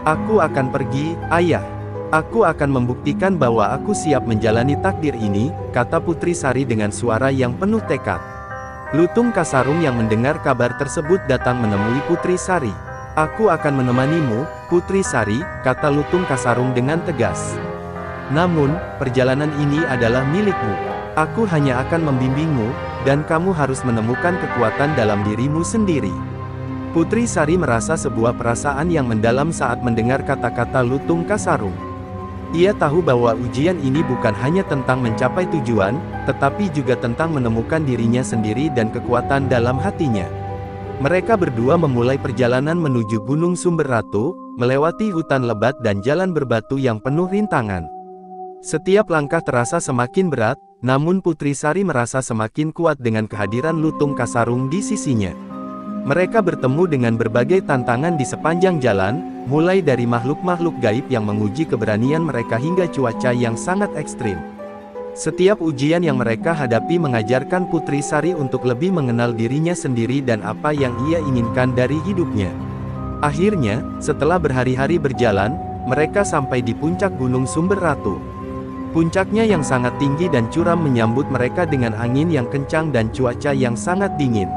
Aku akan pergi, Ayah. Aku akan membuktikan bahwa aku siap menjalani takdir ini, kata Putri Sari dengan suara yang penuh tekad. Lutung Kasarung yang mendengar kabar tersebut datang menemui Putri Sari. Aku akan menemanimu, Putri Sari, kata Lutung Kasarung dengan tegas. Namun, perjalanan ini adalah milikmu. Aku hanya akan membimbingmu, dan kamu harus menemukan kekuatan dalam dirimu sendiri. Putri Sari merasa sebuah perasaan yang mendalam saat mendengar kata-kata Lutung Kasarung. Ia tahu bahwa ujian ini bukan hanya tentang mencapai tujuan, tetapi juga tentang menemukan dirinya sendiri dan kekuatan dalam hatinya. Mereka berdua memulai perjalanan menuju Gunung Sumber Ratu, melewati hutan lebat dan jalan berbatu yang penuh rintangan. Setiap langkah terasa semakin berat, namun Putri Sari merasa semakin kuat dengan kehadiran Lutung Kasarung di sisinya. Mereka bertemu dengan berbagai tantangan di sepanjang jalan, mulai dari makhluk-makhluk gaib yang menguji keberanian mereka hingga cuaca yang sangat ekstrim. Setiap ujian yang mereka hadapi mengajarkan Putri Sari untuk lebih mengenal dirinya sendiri dan apa yang ia inginkan dari hidupnya. Akhirnya, setelah berhari-hari berjalan, mereka sampai di puncak Gunung Sumber Ratu. Puncaknya yang sangat tinggi dan curam menyambut mereka dengan angin yang kencang dan cuaca yang sangat dingin.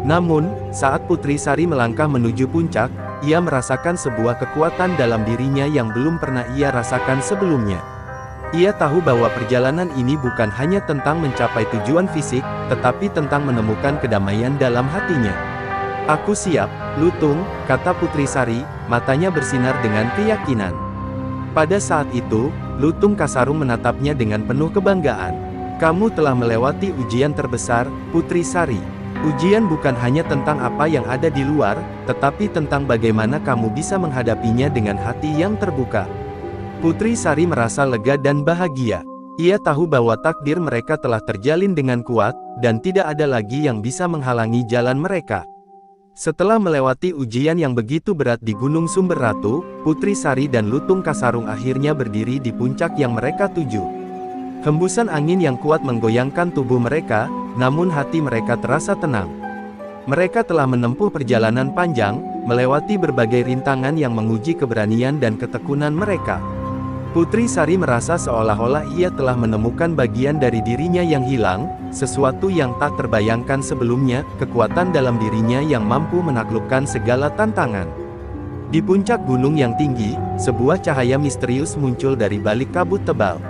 Namun, saat Putri Sari melangkah menuju puncak, ia merasakan sebuah kekuatan dalam dirinya yang belum pernah ia rasakan sebelumnya. Ia tahu bahwa perjalanan ini bukan hanya tentang mencapai tujuan fisik, tetapi tentang menemukan kedamaian dalam hatinya. Aku siap, Lutung, kata Putri Sari, matanya bersinar dengan keyakinan. Pada saat itu, Lutung Kasarung menatapnya dengan penuh kebanggaan. Kamu telah melewati ujian terbesar, Putri Sari. Ujian bukan hanya tentang apa yang ada di luar, tetapi tentang bagaimana kamu bisa menghadapinya dengan hati yang terbuka. Putri Sari merasa lega dan bahagia. Ia tahu bahwa takdir mereka telah terjalin dengan kuat, dan tidak ada lagi yang bisa menghalangi jalan mereka. Setelah melewati ujian yang begitu berat di Gunung Sumber Ratu, Putri Sari dan Lutung Kasarung akhirnya berdiri di puncak yang mereka tuju. Hembusan angin yang kuat menggoyangkan tubuh mereka, namun hati mereka terasa tenang. Mereka telah menempuh perjalanan panjang, melewati berbagai rintangan yang menguji keberanian dan ketekunan mereka. Putri Sari merasa seolah-olah ia telah menemukan bagian dari dirinya yang hilang, sesuatu yang tak terbayangkan sebelumnya, kekuatan dalam dirinya yang mampu menaklukkan segala tantangan. Di puncak gunung yang tinggi, sebuah cahaya misterius muncul dari balik kabut tebal.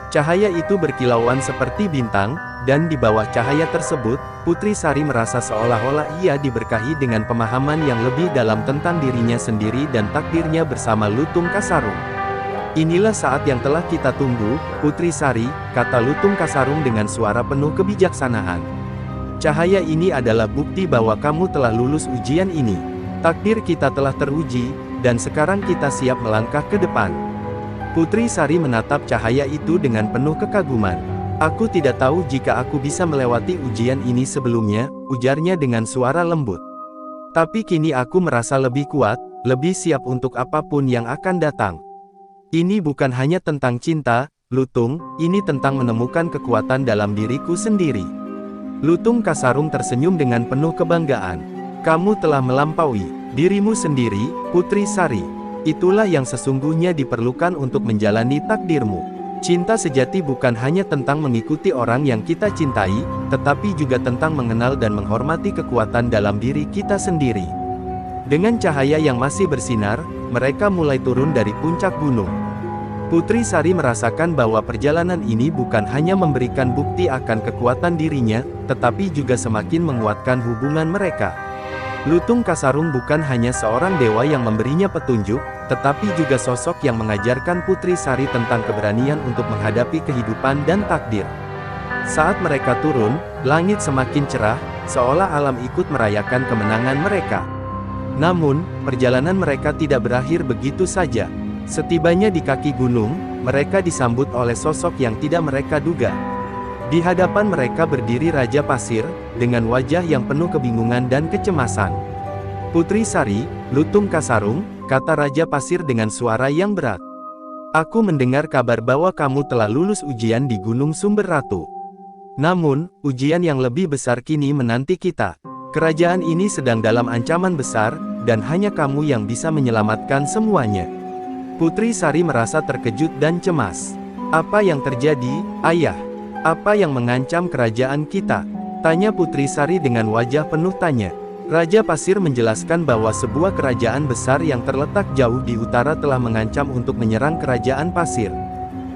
Cahaya itu berkilauan seperti bintang, dan di bawah cahaya tersebut, Putri Sari merasa seolah-olah ia diberkahi dengan pemahaman yang lebih dalam tentang dirinya sendiri dan takdirnya bersama Lutung Kasarung. Inilah saat yang telah kita tunggu, Putri Sari, kata Lutung Kasarung dengan suara penuh kebijaksanaan. Cahaya ini adalah bukti bahwa kamu telah lulus ujian ini. Takdir kita telah teruji, dan sekarang kita siap melangkah ke depan. Putri Sari menatap cahaya itu dengan penuh kekaguman. Aku tidak tahu jika aku bisa melewati ujian ini sebelumnya, ujarnya dengan suara lembut. Tapi kini aku merasa lebih kuat, lebih siap untuk apapun yang akan datang. Ini bukan hanya tentang cinta, Lutung, ini tentang menemukan kekuatan dalam diriku sendiri. Lutung Kasarung tersenyum dengan penuh kebanggaan. Kamu telah melampaui dirimu sendiri, Putri Sari. Itulah yang sesungguhnya diperlukan untuk menjalani takdirmu. Cinta sejati bukan hanya tentang mengikuti orang yang kita cintai, tetapi juga tentang mengenal dan menghormati kekuatan dalam diri kita sendiri. Dengan cahaya yang masih bersinar, mereka mulai turun dari puncak gunung. Putri Sari merasakan bahwa perjalanan ini bukan hanya memberikan bukti akan kekuatan dirinya, tetapi juga semakin menguatkan hubungan mereka. Lutung Kasarung bukan hanya seorang dewa yang memberinya petunjuk, tetapi juga sosok yang mengajarkan Putri Sari tentang keberanian untuk menghadapi kehidupan dan takdir. Saat mereka turun, langit semakin cerah, seolah alam ikut merayakan kemenangan mereka. Namun, perjalanan mereka tidak berakhir begitu saja. Setibanya di kaki gunung, mereka disambut oleh sosok yang tidak mereka duga. Di hadapan mereka berdiri Raja Pasir, dengan wajah yang penuh kebingungan dan kecemasan. Putri Sari, Lutung Kasarung, kata Raja Pasir dengan suara yang berat. Aku mendengar kabar bahwa kamu telah lulus ujian di Gunung Sumber Ratu. Namun, ujian yang lebih besar kini menanti kita. Kerajaan ini sedang dalam ancaman besar, dan hanya kamu yang bisa menyelamatkan semuanya. Putri Sari merasa terkejut dan cemas. Apa yang terjadi, Ayah? Apa yang mengancam kerajaan kita? Tanya Putri Sari dengan wajah penuh tanya. Raja Pasir menjelaskan bahwa sebuah kerajaan besar yang terletak jauh di utara telah mengancam untuk menyerang kerajaan Pasir.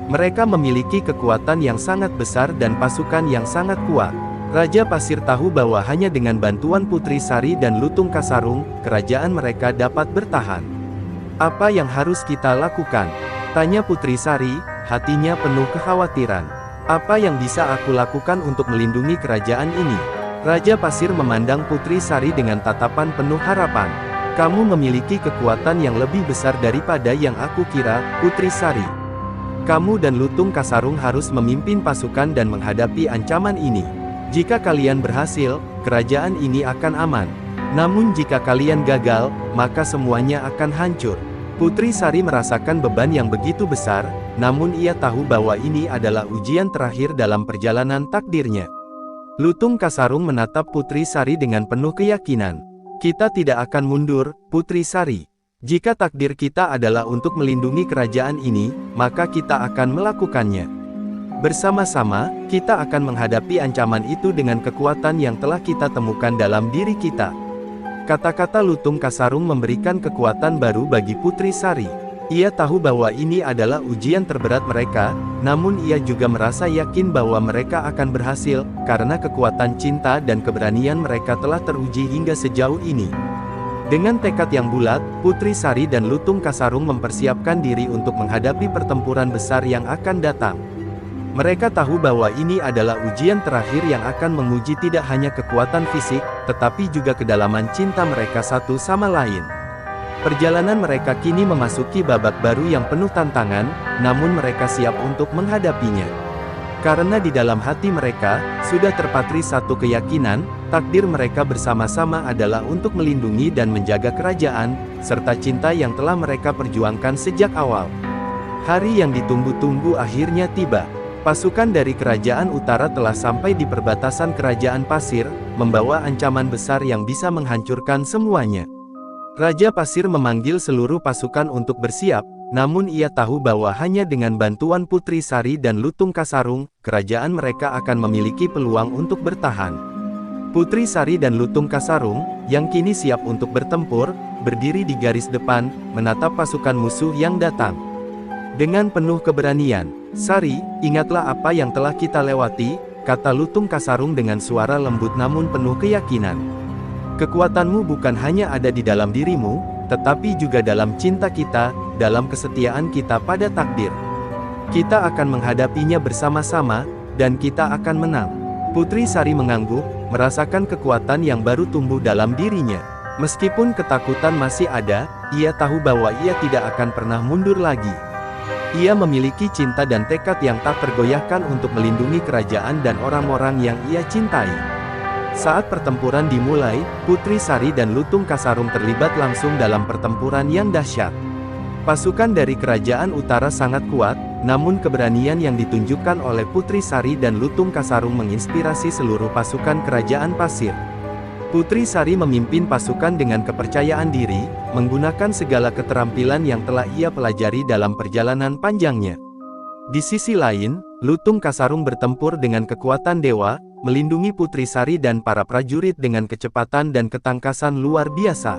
Mereka memiliki kekuatan yang sangat besar dan pasukan yang sangat kuat. Raja Pasir tahu bahwa hanya dengan bantuan Putri Sari dan Lutung Kasarung, kerajaan mereka dapat bertahan. Apa yang harus kita lakukan? Tanya Putri Sari, hatinya penuh kekhawatiran. Apa yang bisa aku lakukan untuk melindungi kerajaan ini? Raja Pasir memandang Putri Sari dengan tatapan penuh harapan. Kamu memiliki kekuatan yang lebih besar daripada yang aku kira, Putri Sari. Kamu dan Lutung Kasarung harus memimpin pasukan dan menghadapi ancaman ini. Jika kalian berhasil, kerajaan ini akan aman. Namun jika kalian gagal, maka semuanya akan hancur. Putri Sari merasakan beban yang begitu besar, namun ia tahu bahwa ini adalah ujian terakhir dalam perjalanan takdirnya. Lutung Kasarung menatap Putri Sari dengan penuh keyakinan. Kita tidak akan mundur, Putri Sari. Jika takdir kita adalah untuk melindungi kerajaan ini, maka kita akan melakukannya. Bersama-sama, kita akan menghadapi ancaman itu dengan kekuatan yang telah kita temukan dalam diri kita. Kata-kata Lutung Kasarung memberikan kekuatan baru bagi Putri Sari. Ia tahu bahwa ini adalah ujian terberat mereka, namun ia juga merasa yakin bahwa mereka akan berhasil, karena kekuatan cinta dan keberanian mereka telah teruji hingga sejauh ini. Dengan tekad yang bulat, Putri Sari dan Lutung Kasarung mempersiapkan diri untuk menghadapi pertempuran besar yang akan datang. Mereka tahu bahwa ini adalah ujian terakhir yang akan menguji tidak hanya kekuatan fisik, tetapi juga kedalaman cinta mereka satu sama lain. Perjalanan mereka kini memasuki babak baru yang penuh tantangan, namun mereka siap untuk menghadapinya. Karena di dalam hati mereka, sudah terpatri satu keyakinan, takdir mereka bersama-sama adalah untuk melindungi dan menjaga kerajaan, serta cinta yang telah mereka perjuangkan sejak awal. Hari yang ditunggu-tunggu akhirnya tiba. Pasukan dari Kerajaan Utara telah sampai di perbatasan Kerajaan Pasir, membawa ancaman besar yang bisa menghancurkan semuanya. Raja Pasir memanggil seluruh pasukan untuk bersiap, namun ia tahu bahwa hanya dengan bantuan Putri Sari dan Lutung Kasarung, kerajaan mereka akan memiliki peluang untuk bertahan. Putri Sari dan Lutung Kasarung, yang kini siap untuk bertempur, berdiri di garis depan, menatap pasukan musuh yang datang. Dengan penuh keberanian, "Sari, ingatlah apa yang telah kita lewati," kata Lutung Kasarung dengan suara lembut namun penuh keyakinan. "Kekuatanmu bukan hanya ada di dalam dirimu, tetapi juga dalam cinta kita, dalam kesetiaan kita pada takdir. Kita akan menghadapinya bersama-sama, dan kita akan menang." Putri Sari mengangguk, merasakan kekuatan yang baru tumbuh dalam dirinya. Meskipun ketakutan masih ada, ia tahu bahwa ia tidak akan pernah mundur lagi. Ia memiliki cinta dan tekad yang tak tergoyahkan untuk melindungi kerajaan dan orang-orang yang ia cintai. Saat pertempuran dimulai, Putri Sari dan Lutung Kasarung terlibat langsung dalam pertempuran yang dahsyat. Pasukan dari Kerajaan Utara sangat kuat, namun keberanian yang ditunjukkan oleh Putri Sari dan Lutung Kasarung menginspirasi seluruh pasukan Kerajaan Pasir. Putri Sari memimpin pasukan dengan kepercayaan diri, menggunakan segala keterampilan yang telah ia pelajari dalam perjalanan panjangnya. Di sisi lain, Lutung Kasarung bertempur dengan kekuatan dewa, melindungi Putri Sari dan para prajurit dengan kecepatan dan ketangkasan luar biasa.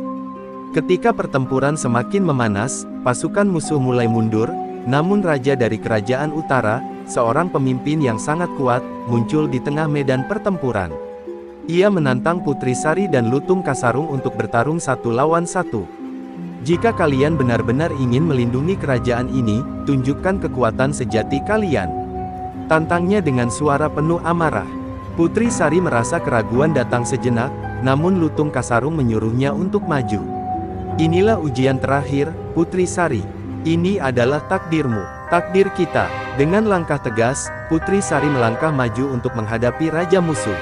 Ketika pertempuran semakin memanas, pasukan musuh mulai mundur, namun Raja dari Kerajaan Utara, seorang pemimpin yang sangat kuat, muncul di tengah medan pertempuran. Ia menantang Putri Sari dan Lutung Kasarung untuk bertarung satu lawan satu. "Jika kalian benar-benar ingin melindungi kerajaan ini, tunjukkan kekuatan sejati kalian," tantangnya dengan suara penuh amarah. Putri Sari merasa keraguan datang sejenak, namun Lutung Kasarung menyuruhnya untuk maju. "Inilah ujian terakhir, Putri Sari. Ini adalah takdirmu, takdir kita." Dengan langkah tegas, Putri Sari melangkah maju untuk menghadapi raja musuh.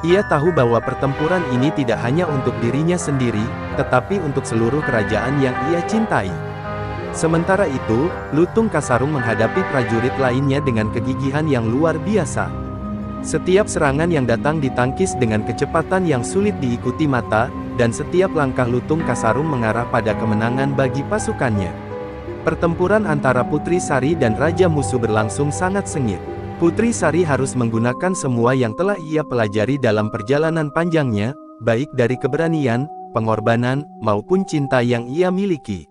Ia tahu bahwa pertempuran ini tidak hanya untuk dirinya sendiri, tetapi untuk seluruh kerajaan yang ia cintai. Sementara itu, Lutung Kasarung menghadapi prajurit lainnya dengan kegigihan yang luar biasa. Setiap serangan yang datang ditangkis dengan kecepatan yang sulit diikuti mata, dan setiap langkah Lutung Kasarung mengarah pada kemenangan bagi pasukannya. Pertempuran antara Putri Sari dan Raja musuh berlangsung sangat sengit. Putri Sari harus menggunakan semua yang telah ia pelajari dalam perjalanan panjangnya, baik dari keberanian, pengorbanan, maupun cinta yang ia miliki.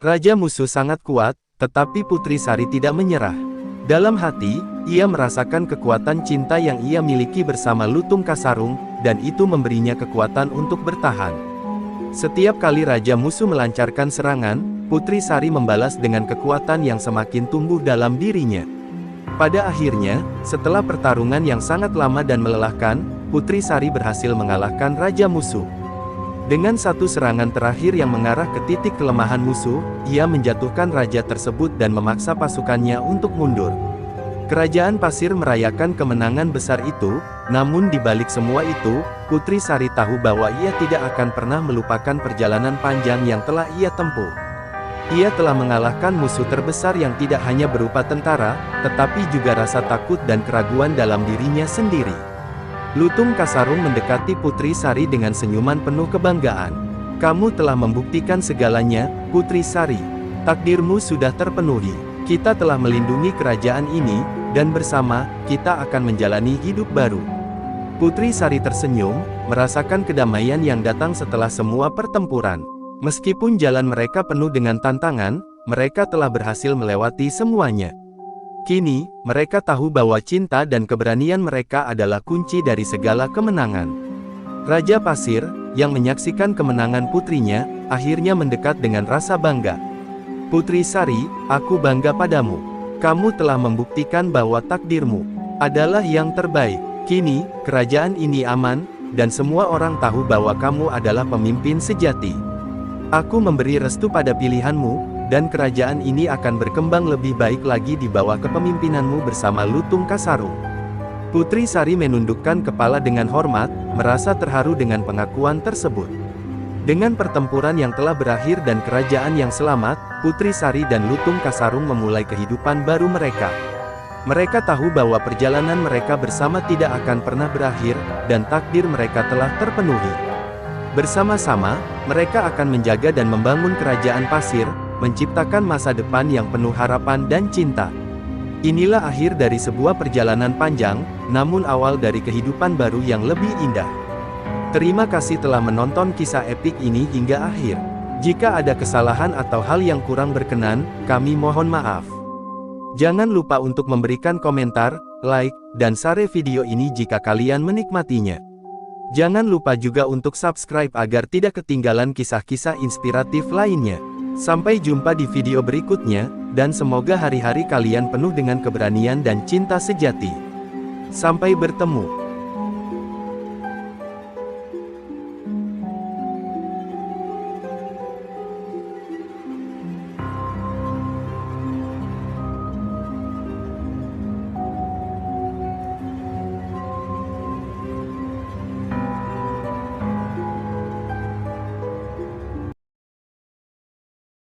Raja musuh sangat kuat, tetapi Putri Sari tidak menyerah. Dalam hati, ia merasakan kekuatan cinta yang ia miliki bersama Lutung Kasarung, dan itu memberinya kekuatan untuk bertahan. Setiap kali Raja musuh melancarkan serangan, Putri Sari membalas dengan kekuatan yang semakin tumbuh dalam dirinya. Pada akhirnya, setelah pertarungan yang sangat lama dan melelahkan, Putri Sari berhasil mengalahkan Raja musuh. Dengan satu serangan terakhir yang mengarah ke titik kelemahan musuh, ia menjatuhkan raja tersebut dan memaksa pasukannya untuk mundur. Kerajaan Pasir merayakan kemenangan besar itu, namun di balik semua itu, Putri Sari tahu bahwa ia tidak akan pernah melupakan perjalanan panjang yang telah ia tempuh. Ia telah mengalahkan musuh terbesar yang tidak hanya berupa tentara, tetapi juga rasa takut dan keraguan dalam dirinya sendiri. Lutung Kasarung mendekati Putri Sari dengan senyuman penuh kebanggaan. "Kamu telah membuktikan segalanya, Putri Sari. Takdirmu sudah terpenuhi. Kita telah melindungi kerajaan ini, dan bersama, kita akan menjalani hidup baru." Putri Sari tersenyum, merasakan kedamaian yang datang setelah semua pertempuran. Meskipun jalan mereka penuh dengan tantangan, mereka telah berhasil melewati semuanya. Kini, mereka tahu bahwa cinta dan keberanian mereka adalah kunci dari segala kemenangan. Raja Pasir, yang menyaksikan kemenangan putrinya, akhirnya mendekat dengan rasa bangga. "Putri Sari, aku bangga padamu. Kamu telah membuktikan bahwa takdirmu adalah yang terbaik. Kini, kerajaan ini aman, dan semua orang tahu bahwa kamu adalah pemimpin sejati." Aku memberi restu pada pilihanmu, dan kerajaan ini akan berkembang lebih baik lagi di bawah kepemimpinanmu bersama Lutung Kasarung. Putri Sari menundukkan kepala dengan hormat, merasa terharu dengan pengakuan tersebut. Dengan pertempuran yang telah berakhir dan kerajaan yang selamat, Putri Sari dan Lutung Kasarung memulai kehidupan baru mereka. Mereka tahu bahwa perjalanan mereka bersama tidak akan pernah berakhir, dan takdir mereka telah terpenuhi. Bersama-sama, mereka akan menjaga dan membangun kerajaan pasir, menciptakan masa depan yang penuh harapan dan cinta. Inilah akhir dari sebuah perjalanan panjang, namun awal dari kehidupan baru yang lebih indah. Terima kasih telah menonton kisah epik ini hingga akhir. Jika ada kesalahan atau hal yang kurang berkenan, kami mohon maaf. Jangan lupa untuk memberikan komentar, like, dan share video ini jika kalian menikmatinya. Jangan lupa juga untuk subscribe agar tidak ketinggalan kisah-kisah inspiratif lainnya. Sampai jumpa di video berikutnya, dan semoga hari-hari kalian penuh dengan keberanian dan cinta sejati. Sampai bertemu.